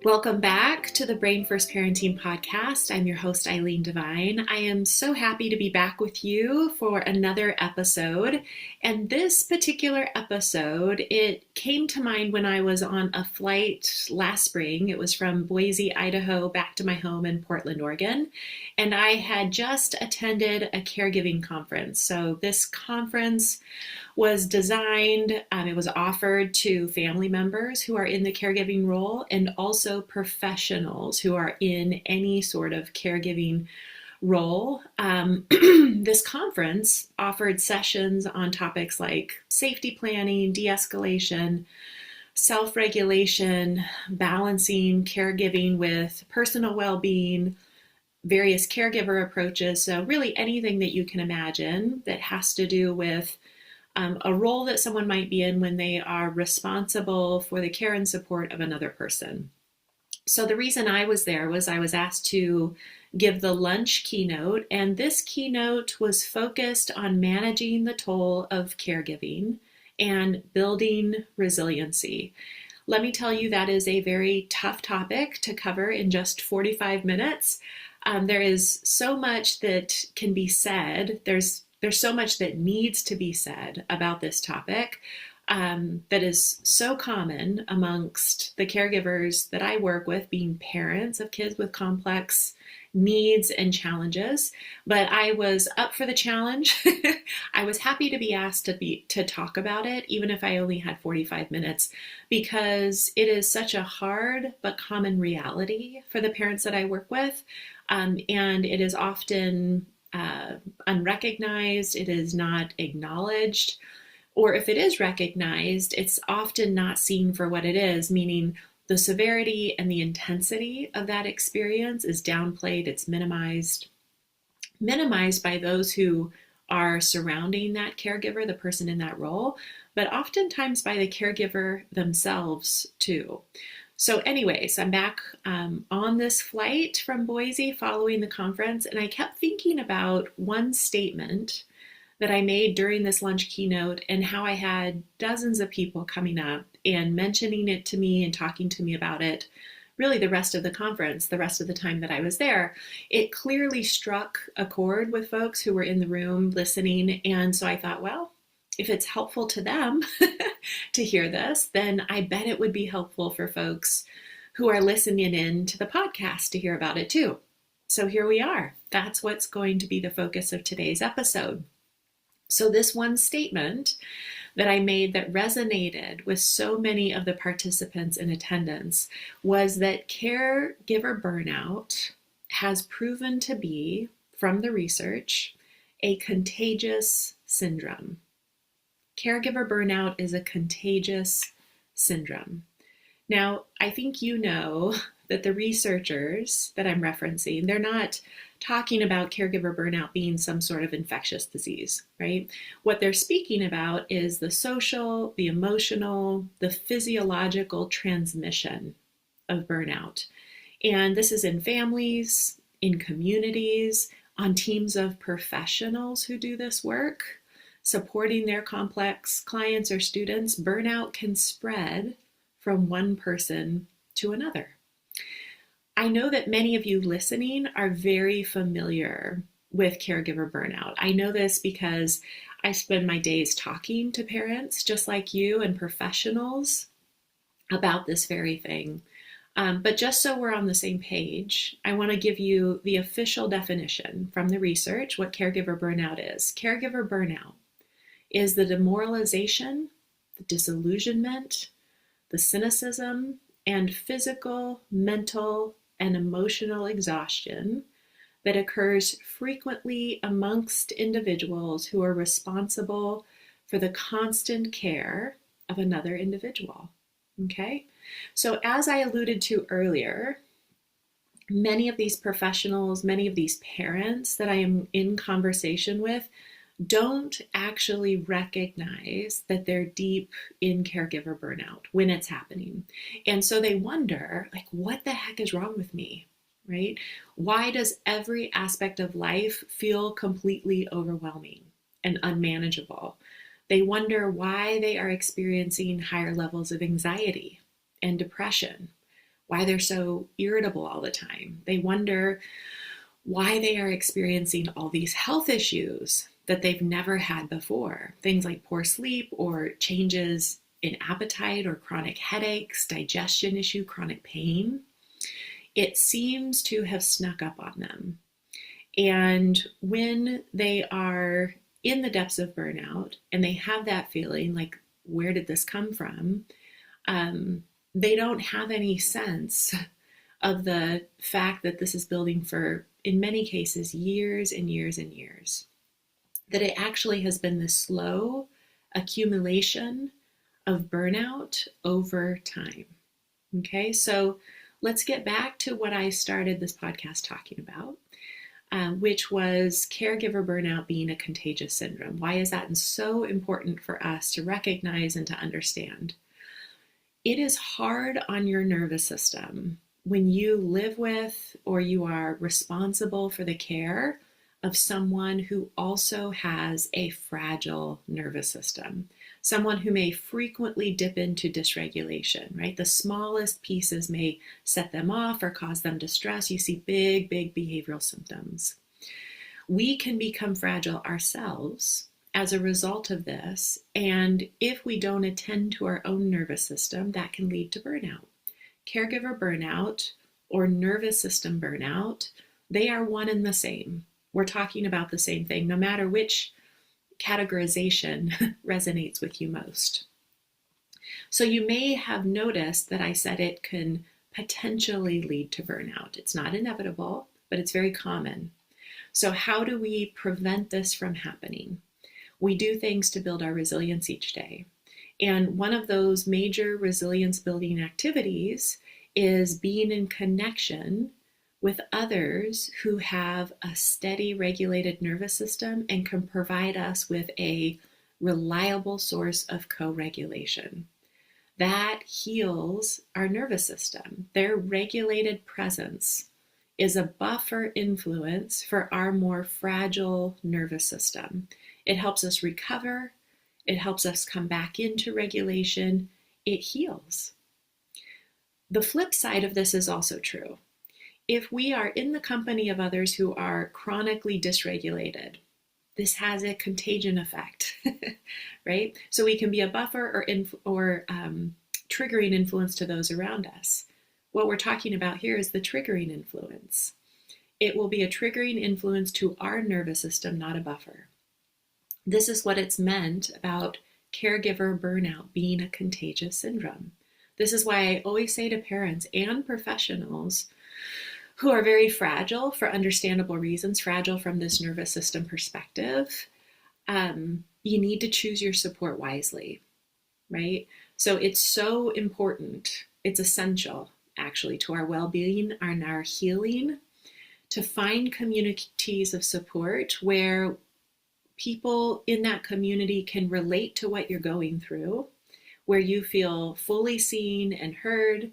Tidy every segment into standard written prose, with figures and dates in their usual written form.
Welcome back to the Brain First Parenting Podcast. I'm your host, Eileen Devine. I am so happy to be back with you for another episode. And this particular episode, it came to mind when I was on a flight last spring. It was from Boise, Idaho, back to my home in Portland, Oregon. And I had just attended a caregiving conference. So this conference was designed, it was offered to family members who are in the caregiving role and also professionals who are in any sort of caregiving role. This conference offered sessions on topics like safety planning, de-escalation, self-regulation, balancing caregiving with personal well-being, various caregiver approaches. So really anything that you can imagine that has to do with a role that someone might be in when they are responsible for the care and support of another person. So the reason I was there was I was asked to give the lunch keynote, and this keynote was focused on managing the toll of caregiving and building resiliency. Let me tell you, that is a very tough topic to cover in just 45 minutes. There is so much that can be said. There's so much that needs to be said about this topic that is so common amongst the caregivers that I work with, being parents of kids with complex needs and challenges. But I was up for the challenge. I was happy to be asked to talk about it, even if I only had 45 minutes, because it is such a hard but common reality for the parents that I work with. And it is often unrecognized, it is not acknowledged, or if it is recognized, it's often not seen for what it is, meaning the severity and the intensity of that experience is downplayed, it's minimized by those who are surrounding that caregiver, the person in that role, but oftentimes by the caregiver themselves too. So anyways, I'm back on this flight from Boise following the conference, and I kept thinking about one statement that I made during this lunch keynote and how I had dozens of people coming up and mentioning it to me and talking to me about it really the rest of the conference, the rest of the time that I was there. It clearly struck a chord with folks who were in the room listening, and so I thought, well, if it's helpful to them to hear this, then I bet it would be helpful for folks who are listening in to the podcast to hear about it too. So here we are. That's what's going to be the focus of today's episode. So this one statement that I made that resonated with so many of the participants in attendance was that caregiver burnout has proven to be, from the research, a contagious syndrome. Caregiver burnout is a contagious syndrome. Now, I think you know that the researchers that I'm referencing, they're not talking about caregiver burnout being some sort of infectious disease, right? What they're speaking about is the social, the emotional, the physiological transmission of burnout. And this is in families, in communities, on teams of professionals who do this work, supporting their complex clients or students. Burnout can spread from one person to another. I know that many of you listening are very familiar with caregiver burnout. I know this because I spend my days talking to parents just like you and professionals about this very thing. But just so we're on the same page, I want to give you the official definition from the research, what caregiver burnout is. Caregiver burnout is the demoralization, the disillusionment, the cynicism, and physical, mental, and emotional exhaustion that occurs frequently amongst individuals who are responsible for the constant care of another individual. Okay? So as I alluded to earlier, many of these professionals, many of these parents that I am in conversation with don't actually recognize that they're deep in caregiver burnout when it's happening. And so they wonder, like, what the heck is wrong with me, right? Why does every aspect of life feel completely overwhelming and unmanageable? They wonder why they are experiencing higher levels of anxiety and depression, why they're so irritable all the time. They wonder why they are experiencing all these health issues that they've never had before. Things like poor sleep or changes in appetite or chronic headaches, digestion issue, chronic pain. It seems to have snuck up on them. And when they are in the depths of burnout and they have that feeling like, where did this come from? They don't have any sense of the fact that this is building for, in many cases, years and years and years. That it actually has been this slow accumulation of burnout over time. Okay, so let's get back to what I started this podcast talking about, which was caregiver burnout being a contagious syndrome. Why is that so important for us to recognize and to understand? It is hard on your nervous system when you live with or you are responsible for the care of someone who also has a fragile nervous system, someone who may frequently dip into dysregulation, right? The smallest pieces may set them off or cause them distress. You see big behavioral symptoms. We can become fragile ourselves as a result of this, and if we don't attend to our own nervous system, that can lead to burnout. Caregiver burnout or nervous system burnout, they are one and the same. We're talking about the same thing, no matter which categorization resonates with you most. So you may have noticed that I said it can potentially lead to burnout. It's not inevitable, but it's very common. So how do we prevent this from happening? We do things to build our resilience each day. And one of those major resilience building activities is being in connection with others who have a steady regulated nervous system and can provide us with a reliable source of co-regulation. That heals our nervous system. Their regulated presence is a buffer influence for our more fragile nervous system. It helps us recover. It helps us come back into regulation. It heals. The flip side of this is also true. If we are in the company of others who are chronically dysregulated, this has a contagion effect, right? So we can be a buffer or triggering influence to those around us. What we're talking about here is the triggering influence. It will be a triggering influence to our nervous system, not a buffer. This is what it's meant about caregiver burnout being a contagious syndrome. This is why I always say to parents and professionals who are very fragile for understandable reasons, fragile from this nervous system perspective, you need to choose your support wisely, right? So it's so important, it's essential actually to our well-being and our healing to find communities of support where people in that community can relate to what you're going through, where you feel fully seen and heard.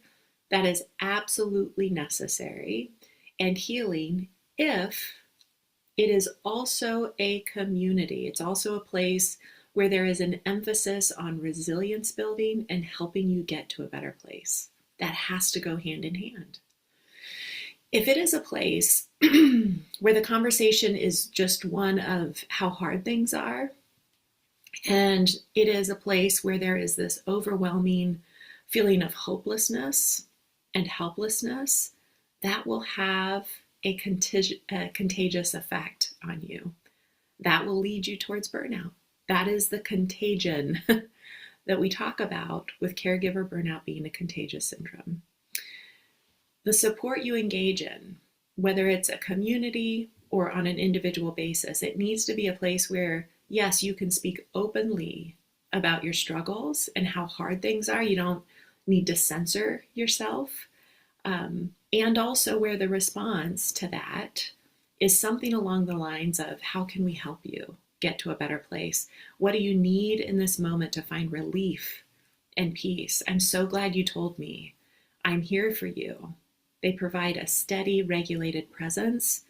That is absolutely necessary and healing if it is also a community. It's also a place where there is an emphasis on resilience building and helping you get to a better place. That has to go hand in hand. If it is a place where the conversation is just one of how hard things are, and it is a place where there is this overwhelming feeling of hopelessness and helplessness, that will have a contagious effect on you. That will lead you towards burnout. That is the contagion that we talk about with caregiver burnout being a contagious syndrome. The support you engage in, whether it's a community or on an individual basis, it needs to be a place where, yes, you can speak openly about your struggles and how hard things are. You don't need to censor yourself. And also where the response to that is something along the lines of, how can we help you get to a better place? What do you need in this moment to find relief and peace? I'm so glad you told me. I'm here for you. They provide a steady, regulated presence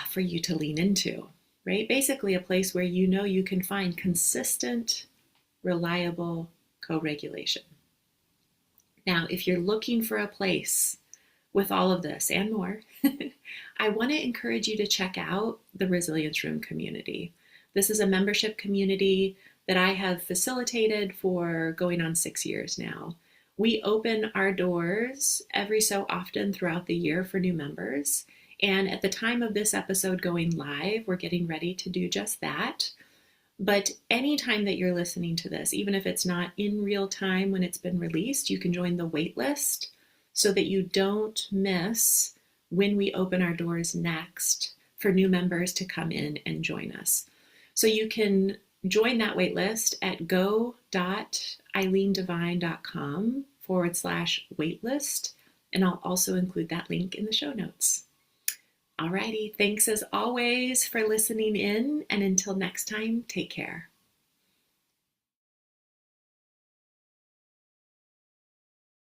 for you to lean into, right? Basically a place where you know you can find consistent, reliable co-regulation. Now, if you're looking for a place with all of this and more, I want to encourage you to check out the Resilience Room community. This is a membership community that I have facilitated for going on 6 years now. We open our doors every so often throughout the year for new members. And at the time of this episode going live, we're getting ready to do just that. But anytime that you're listening to this, even if it's not in real time when it's been released, you can join the waitlist so that you don't miss when we open our doors next for new members to come in and join us. So you can join that waitlist at go.eileendivine.com/waitlist. And I'll also include that link in the show notes. Alrighty, thanks as always for listening in, and until next time, take care.